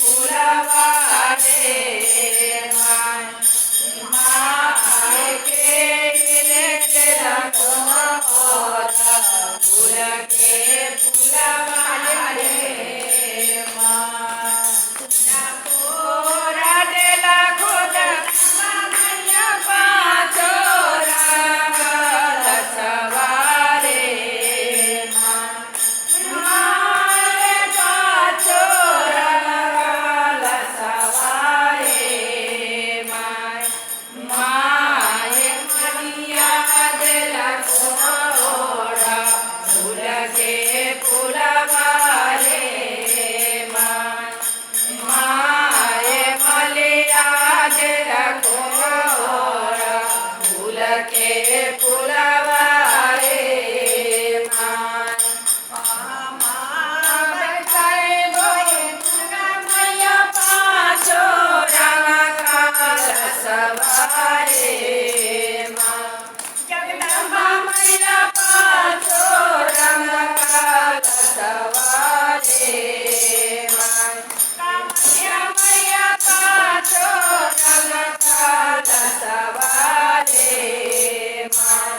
फुलवारे my my के तेरा कोना ओरा फूल के फुलवारे माय ना कोरा देला खुद मैया पाचोरा सवारे माय पाचोरा सवारे माय माय मनिया देला कोरा फूल के फुलवारे माय माय मलिया देला कोरा फूल के फुलवारे माय मैया पाचोरा सवारे जगदम्बा मैया पाचोरा सवारे कामैया मैया पाचोरा सवारे माय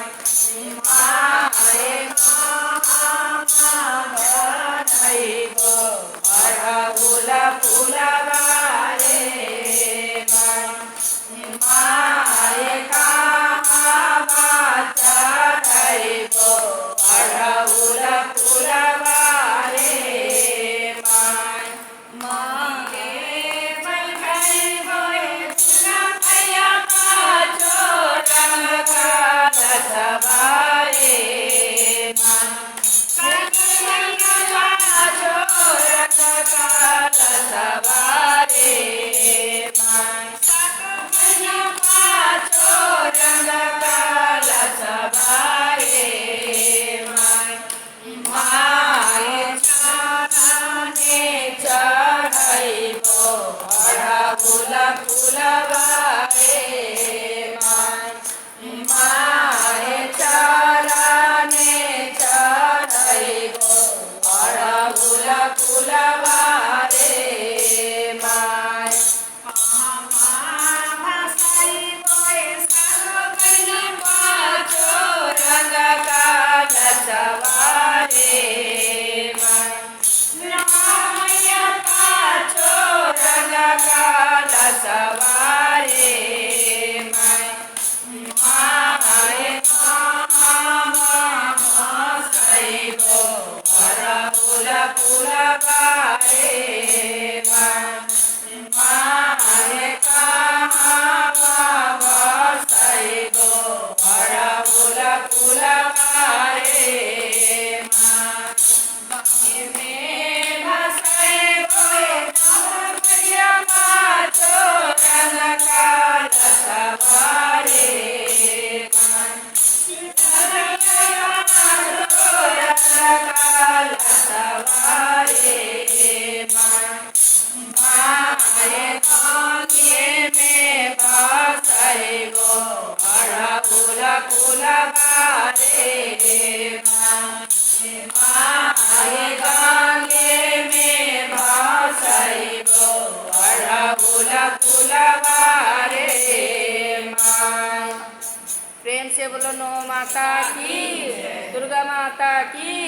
फुला फुलवारे माय फुला फुलवारे माय मांगे मैया पाचोरा सवारे सवारे मैया पाचोरा सवारे माय चाने चढ़ैबो फूल फुलवारे माय चरणे चढ़ैबो फूल फुलवारे माय सवारे मैया पाचोरा सवारे माय फूल फुलवारे माय बसैबो फूल फुलवारे मैया पाचोरा सवारे सवारे माय कांगे में बसैबो फूल फुलवारे माय कांगे में बसैबो फूल फुलवारे माय। प्रेम से बोलो नो माता की, दुर्गा माता की।